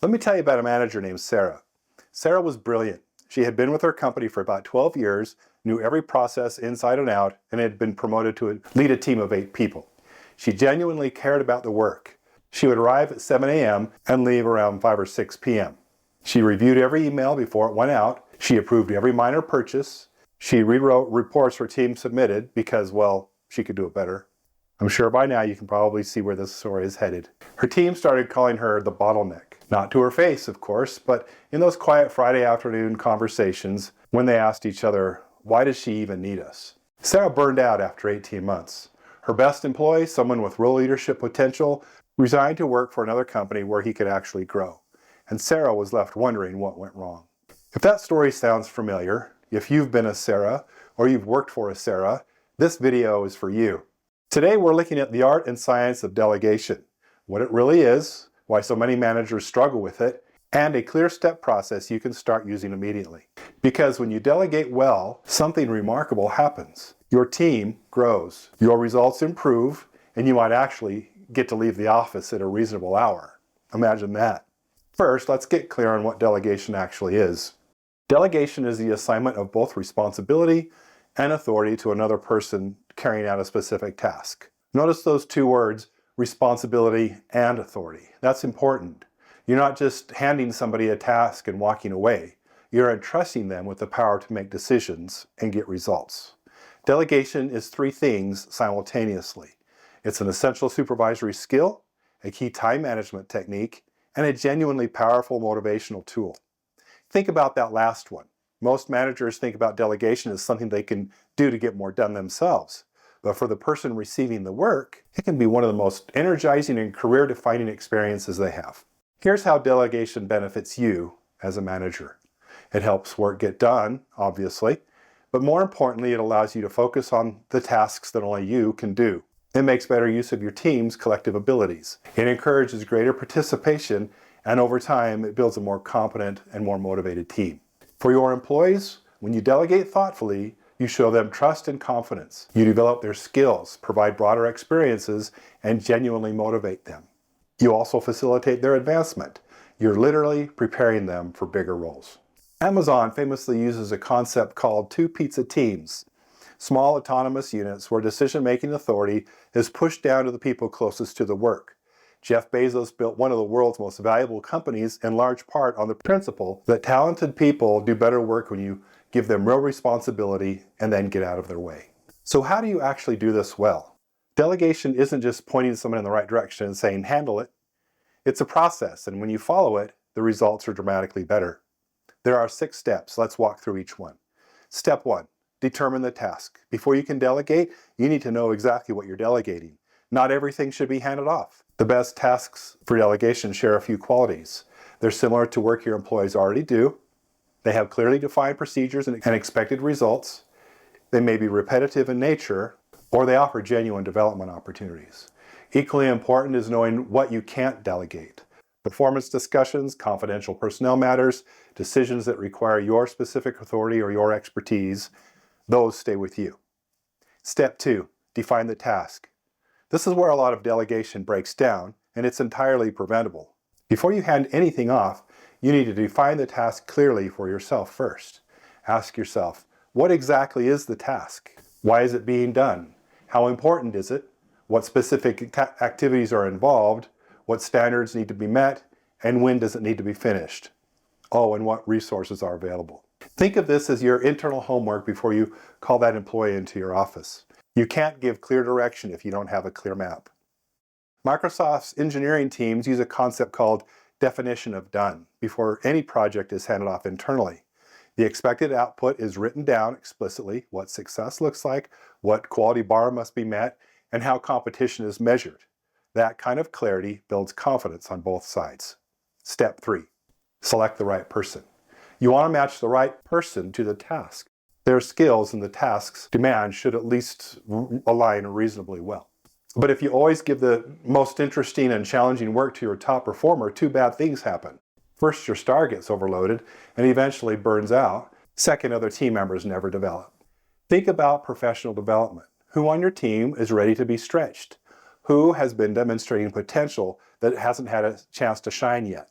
Let me tell you about a manager named Sarah. Sarah was brilliant. She had been with her company for about 12 years, knew every process inside and out, and had been promoted to lead a team of 8 people. She genuinely cared about the work. She would arrive at 7 a.m. and leave around 5 or 6 p.m. She reviewed every email before it went out. She approved every minor purchase. She rewrote reports her team submitted because, well, she could do it better. I'm sure by now you can probably see where this story is headed. Her team started calling her the bottleneck. Not to her face, of course, but in those quiet Friday afternoon conversations when they asked each other, why does she even need us? Sarah burned out after 18 months. Her best employee, someone with real leadership potential, resigned to work for another company where he could actually grow. And Sarah was left wondering what went wrong. If that story sounds familiar, if you've been a Sarah or you've worked for a Sarah, this video is for you. Today we're looking at the art and science of delegation, what it really is, why so many managers struggle with it, and a clear step process you can start using immediately. Because when you delegate well, something remarkable happens. Your team grows, your results improve, and you might actually get to leave the office at a reasonable hour. Imagine that. First, let's get clear on what delegation actually is. Delegation is the assignment of both responsibility and authority to another person carrying out a specific task. Notice those two words, responsibility and authority. That's important. You're not just handing somebody a task and walking away. You're entrusting them with the power to make decisions and get results. Delegation is 3 things simultaneously. It's an essential supervisory skill, a key time management technique, and a genuinely powerful motivational tool. Think about that last one. Most managers think about delegation as something they can do to get more done themselves. But for the person receiving the work, it can be one of the most energizing and career-defining experiences they have. Here's how delegation benefits you as a manager. It helps work get done, obviously, but more importantly, it allows you to focus on the tasks that only you can do. It makes better use of your team's collective abilities. It encourages greater participation, and over time, it builds a more competent and more motivated team. For your employees, when you delegate thoughtfully, you show them trust and confidence. You develop their skills, provide broader experiences, and genuinely motivate them. You also facilitate their advancement. You're literally preparing them for bigger roles. Amazon famously uses a concept called 2 pizza teams, small autonomous units where decision-making authority is pushed down to the people closest to the work. Jeff Bezos built one of the world's most valuable companies in large part on the principle that talented people do better work when you give them real responsibility and then get out of their way. So how do you actually do this well? Delegation isn't just pointing someone in the right direction and saying, handle it. It's a process, and when you follow it, the results are dramatically better. There are 6 steps. Let's walk through each one. Step 1, determine the task. Before you can delegate, you need to know exactly what you're delegating. Not everything should be handed off. The best tasks for delegation share a few qualities. They're similar to work your employees already do. They have clearly defined procedures and expected results. They may be repetitive in nature, or they offer genuine development opportunities. Equally important is knowing what you can't delegate. Performance discussions, confidential personnel matters, decisions that require your specific authority or your expertise, those stay with you. Step 2, define the task. This is where a lot of delegation breaks down, and it's entirely preventable. Before you hand anything off, you need to define the task clearly for yourself first. Ask yourself, what exactly is the task? Why is it being done? How important is it? What specific activities are involved? What standards need to be met? And when does it need to be finished? Oh, and what resources are available? Think of this as your internal homework before you call that employee into your office. You can't give clear direction if you don't have a clear map. Microsoft's engineering teams use a concept called definition of done before any project is handed off internally. The expected output is written down explicitly, what success looks like, what quality bar must be met, and how competition is measured. That kind of clarity builds confidence on both sides. Step 3, select the right person. You want to match the right person to the task. Their skills and the task's demand should at least align reasonably well. But if you always give the most interesting and challenging work to your top performer, 2 bad things happen. First, your star gets overloaded and eventually burns out. Second, other team members never develop. Think about professional development. Who on your team is ready to be stretched? Who has been demonstrating potential that hasn't had a chance to shine yet?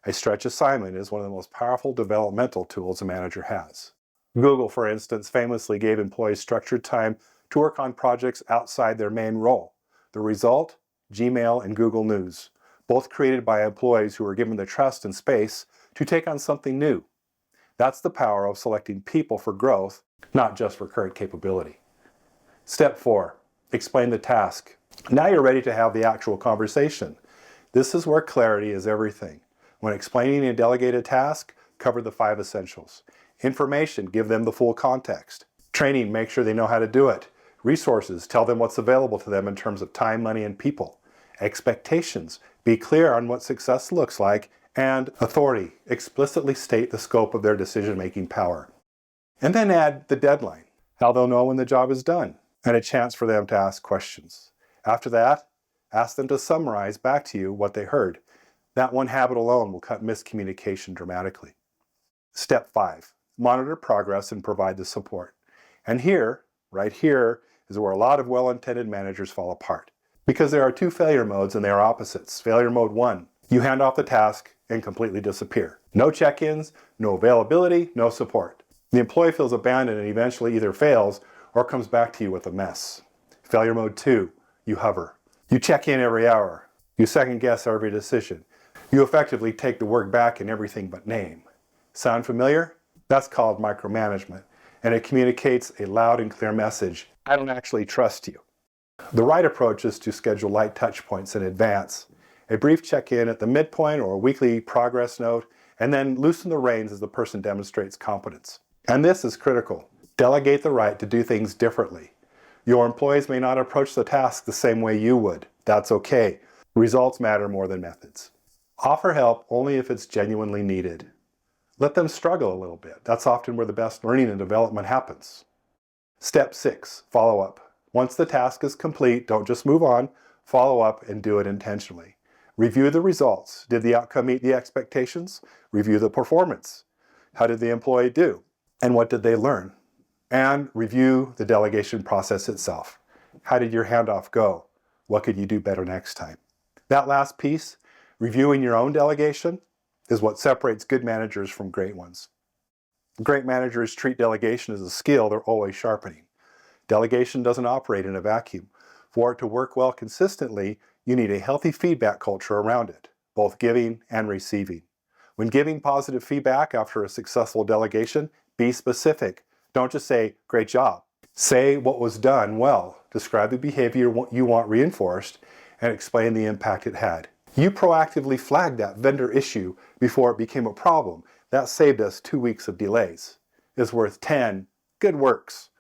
A stretch assignment is one of the most powerful developmental tools a manager has. Google, for instance, famously gave employees structured time to work on projects outside their main role. The result? Gmail and Google News, both created by employees who were given the trust and space to take on something new. That's the power of selecting people for growth, not just for current capability. Step 4. Explain the task. Now you're ready to have the actual conversation. This is where clarity is everything. When explaining a delegated task, cover the 5 essentials. Information, give them the full context. Training, make sure they know how to do it. Resources, tell them what's available to them in terms of time, money, and people. Expectations, be clear on what success looks like. And authority, explicitly state the scope of their decision-making power. And then add the deadline, how they'll know when the job is done, and a chance for them to ask questions. After that, ask them to summarize back to you what they heard. That one habit alone will cut miscommunication dramatically. Step 5. Monitor progress and provide the support. And here, right here, is where a lot of well-intended managers fall apart. Because there are 2 failure modes and they are opposites. Failure mode 1, you hand off the task and completely disappear. No check-ins, no availability, no support. The employee feels abandoned and eventually either fails or comes back to you with a mess. Failure mode 2, you hover. You check in every hour. You second guess every decision. You effectively take the work back in everything but name. Sound familiar? That's called micromanagement, and it communicates a loud and clear message. I don't actually trust you. The right approach is to schedule light touch points in advance. A brief check-in at the midpoint or a weekly progress note, and then loosen the reins as the person demonstrates competence. And this is critical. Delegate the right to do things differently. Your employees may not approach the task the same way you would. That's okay. Results matter more than methods. Offer help only if it's genuinely needed. Let them struggle a little bit. That's often where the best learning and development happens. Step 6, follow up. Once the task is complete, don't just move on. Follow up and do it intentionally. Review the results. Did the outcome meet the expectations? Review the performance. How did the employee do? And what did they learn? And review the delegation process itself. How did your handoff go? What could you do better next time? That last piece, reviewing your own delegation, is what separates good managers from great ones. Great managers treat delegation as a skill they're always sharpening. Delegation doesn't operate in a vacuum. For it to work well consistently, you need a healthy feedback culture around it, both giving and receiving. When giving positive feedback after a successful delegation, be specific. Don't just say, great job. Say what was done well. Describe the behavior you want reinforced and explain the impact it had. You proactively flagged that vendor issue before it became a problem. That saved us 2 weeks of delays. It's worth 10 good works.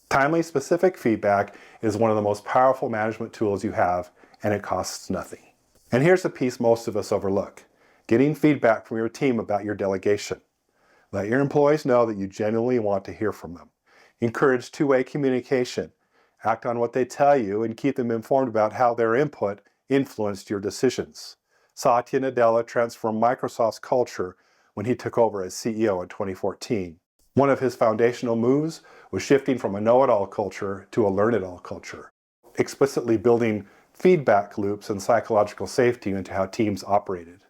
Timely, specific feedback is one of the most powerful management tools you have, and it costs nothing. And here's the piece most of us overlook. Getting feedback from your team about your delegation. Let your employees know that you genuinely want to hear from them. Encourage two-way communication. Act on what they tell you and keep them informed about how their input influenced your decisions. Satya Nadella transformed Microsoft's culture when he took over as CEO in 2014. One of his foundational moves was shifting from a know-it-all culture to a learn-it-all culture, explicitly building feedback loops and psychological safety into how teams operated.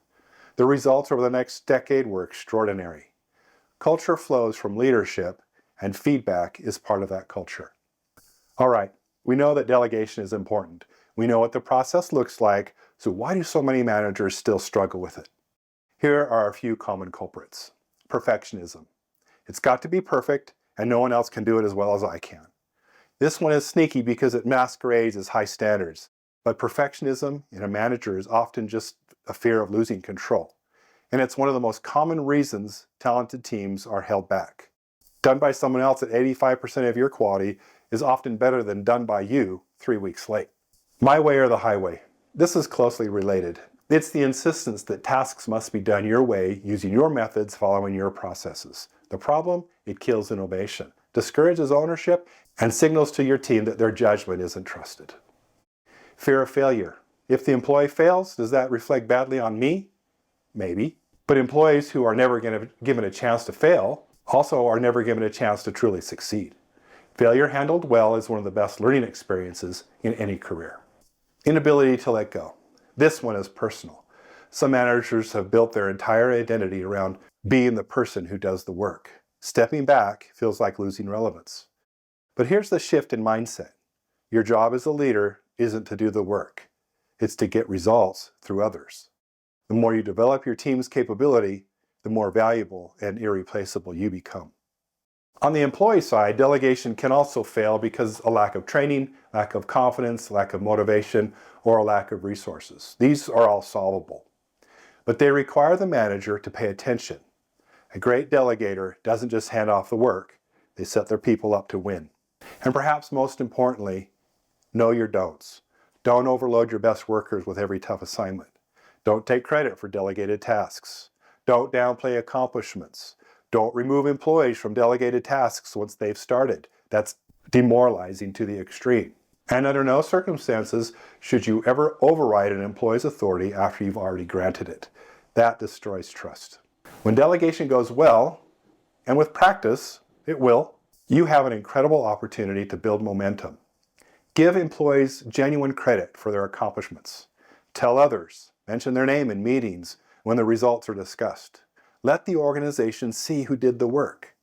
The results over the next decade were extraordinary. Culture flows from leadership, and feedback is part of that culture. All right, we know that delegation is important. We know what the process looks like, so why do so many managers still struggle with it? Here are a few common culprits. Perfectionism. It's got to be perfect, and no one else can do it as well as I can. This one is sneaky because it masquerades as high standards, but perfectionism in a manager is often just a fear of losing control. And it's one of the most common reasons talented teams are held back. Done by someone else at 85% of your quality is often better than done by you 3 weeks late. My way or the highway. This is closely related. It's the insistence that tasks must be done your way, using your methods, following your processes. The problem? It kills innovation, discourages ownership, and signals to your team that their judgment isn't trusted. Fear of failure. If the employee fails, does that reflect badly on me? Maybe. But employees who are never given a chance to fail also are never given a chance to truly succeed. Failure handled well is one of the best learning experiences in any career. Inability to let go. This one is personal. Some managers have built their entire identity around being the person who does the work. Stepping back feels like losing relevance. But here's the shift in mindset. Your job as a leader isn't to do the work. It's to get results through others. The more you develop your team's capability, the more valuable and irreplaceable you become. On the employee side, delegation can also fail because of a lack of training, lack of confidence, lack of motivation, or a lack of resources. These are all solvable. But they require the manager to pay attention. A great delegator doesn't just hand off the work, they set their people up to win. And perhaps most importantly, know your don'ts. Don't overload your best workers with every tough assignment. Don't take credit for delegated tasks. Don't downplay accomplishments. Don't remove employees from delegated tasks once they've started. That's demoralizing to the extreme. And under no circumstances should you ever override an employee's authority after you've already granted it. That destroys trust. When delegation goes well, and with practice, it will, you have an incredible opportunity to build momentum. Give employees genuine credit for their accomplishments. Tell others, mention their name in meetings when the results are discussed. Let the organization see who did the work.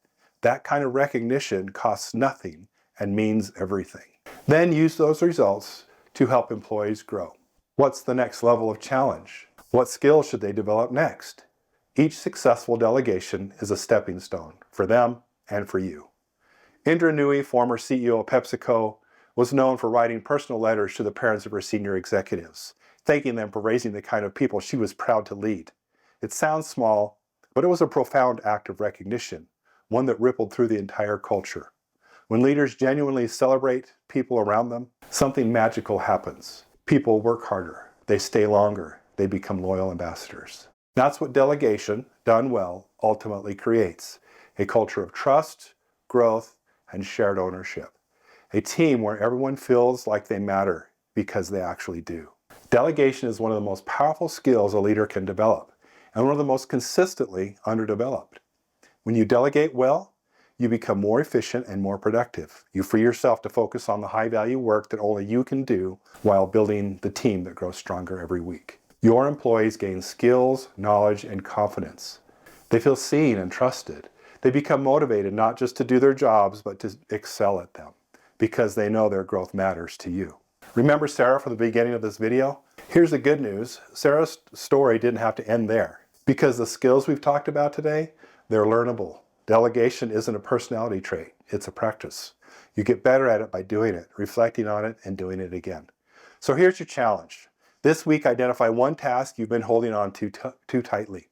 That kind of recognition costs nothing and means everything. Then use those results to help employees grow. What's the next level of challenge? What skills should they develop next? Each successful delegation is a stepping stone for them and for you. Indra Nooyi, former CEO of PepsiCo, was known for writing personal letters to the parents of her senior executives, thanking them for raising the kind of people she was proud to lead. It sounds small, but it was a profound act of recognition, one that rippled through the entire culture. When leaders genuinely celebrate people around them, something magical happens. People work harder, they stay longer, they become loyal ambassadors. That's what delegation, done well, ultimately creates. A culture of trust, growth, and shared ownership. A team where everyone feels like they matter because they actually do. Delegation is one of the most powerful skills a leader can develop, and one of the most consistently underdeveloped. When you delegate well, you become more efficient and more productive. You free yourself to focus on the high-value work that only you can do while building the team that grows stronger every week. Your employees gain skills, knowledge, and confidence. They feel seen and trusted. They become motivated not just to do their jobs, but to excel at them, because they know their growth matters to you. Remember Sarah from the beginning of this video? Here's the good news. Sarah's story didn't have to end there, because the skills we've talked about today, they're learnable. Delegation isn't a personality trait, it's a practice. You get better at it by doing it, reflecting on it, and doing it again. So here's your challenge. This week, identify one task you've been holding on to too tightly.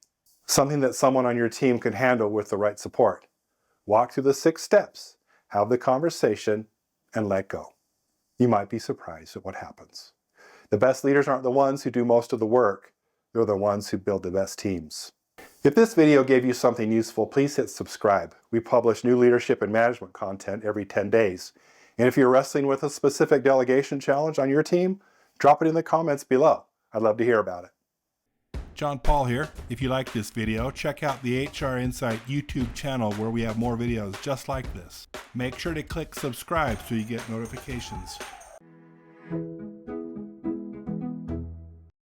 Something that someone on your team can handle with the right support. Walk through the 6 steps, have the conversation, and let go. You might be surprised at what happens. The best leaders aren't the ones who do most of the work, they're the ones who build the best teams. If this video gave you something useful, please hit subscribe. We publish new leadership and management content every 10 days. And if you're wrestling with a specific delegation challenge on your team, drop it in the comments below. I'd love to hear about it. John Paul here. If you like this video, check out the HR Insight YouTube channel where we have more videos just like this. Make sure to click subscribe so you get notifications.